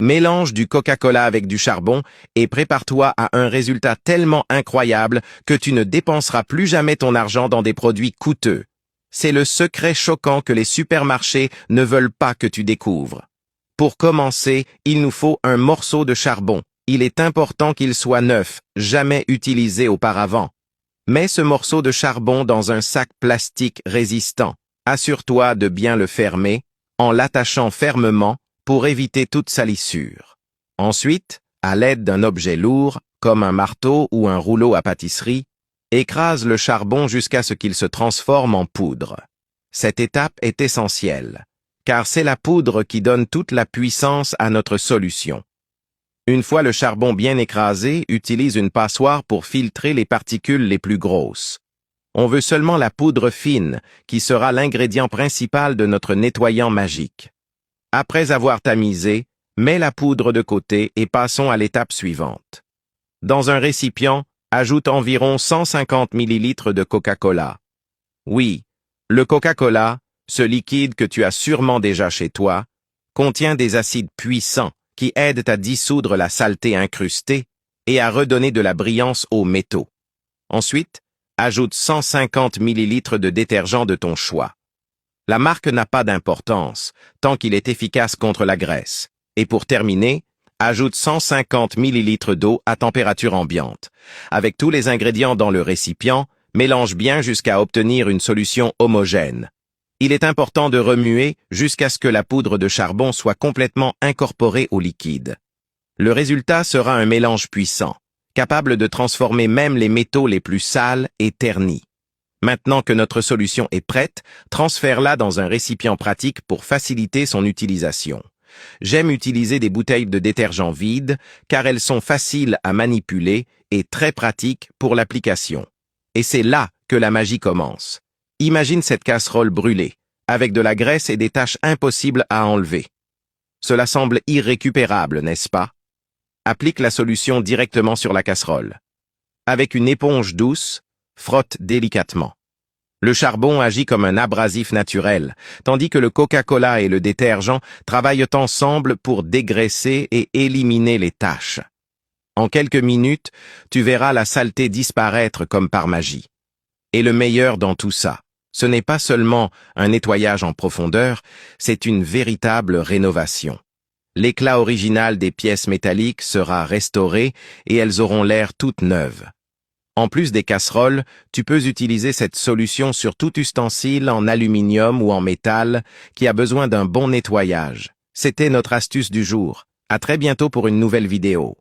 Mélange du Coca-Cola avec du charbon et prépare-toi à un résultat tellement incroyable que tu ne dépenseras plus jamais ton argent dans des produits coûteux. C'est le secret choquant que les supermarchés ne veulent pas que tu découvres. Pour commencer, il nous faut un morceau de charbon. Il est important qu'il soit neuf, jamais utilisé auparavant. Mets ce morceau de charbon dans un sac plastique résistant. Assure-toi de bien le fermer, en l'attachant fermement pour éviter toute salissure. Ensuite, à l'aide d'un objet lourd, comme un marteau ou un rouleau à pâtisserie, écrase le charbon jusqu'à ce qu'il se transforme en poudre. Cette étape est essentielle, car c'est la poudre qui donne toute la puissance à notre solution. Une fois le charbon bien écrasé, utilise une passoire pour filtrer les particules les plus grosses. On veut seulement la poudre fine, qui sera l'ingrédient principal de notre nettoyant magique. Après avoir tamisé, mets la poudre de côté et passons à l'étape suivante. Dans un récipient, ajoute environ 150 ml de Coca-Cola. Oui, le Coca-Cola, ce liquide que tu as sûrement déjà chez toi, contient des acides puissants qui aident à dissoudre la saleté incrustée et à redonner de la brillance aux métaux. Ensuite, ajoute 150 ml de détergent de ton choix. La marque n'a pas d'importance, tant qu'il est efficace contre la graisse. Et pour terminer, ajoute 150 ml d'eau à température ambiante. Avec tous les ingrédients dans le récipient, mélange bien jusqu'à obtenir une solution homogène. Il est important de remuer jusqu'à ce que la poudre de charbon soit complètement incorporée au liquide. Le résultat sera un mélange puissant, capable de transformer même les métaux les plus sales et ternis. Maintenant que notre solution est prête, transfère-la dans un récipient pratique pour faciliter son utilisation. J'aime utiliser des bouteilles de détergent vides car elles sont faciles à manipuler et très pratiques pour l'application. Et c'est là que la magie commence. Imagine cette casserole brûlée, avec de la graisse et des taches impossibles à enlever. Cela semble irrécupérable, n'est-ce pas? Applique la solution directement sur la casserole. Avec une éponge douce, frotte délicatement. Le charbon agit comme un abrasif naturel, tandis que le Coca-Cola et le détergent travaillent ensemble pour dégraisser et éliminer les taches. En quelques minutes, tu verras la saleté disparaître comme par magie. Et le meilleur dans tout ça, ce n'est pas seulement un nettoyage en profondeur, c'est une véritable rénovation. L'éclat original des pièces métalliques sera restauré et elles auront l'air toutes neuves. En plus des casseroles, tu peux utiliser cette solution sur tout ustensile en aluminium ou en métal qui a besoin d'un bon nettoyage. C'était notre astuce du jour. À très bientôt pour une nouvelle vidéo.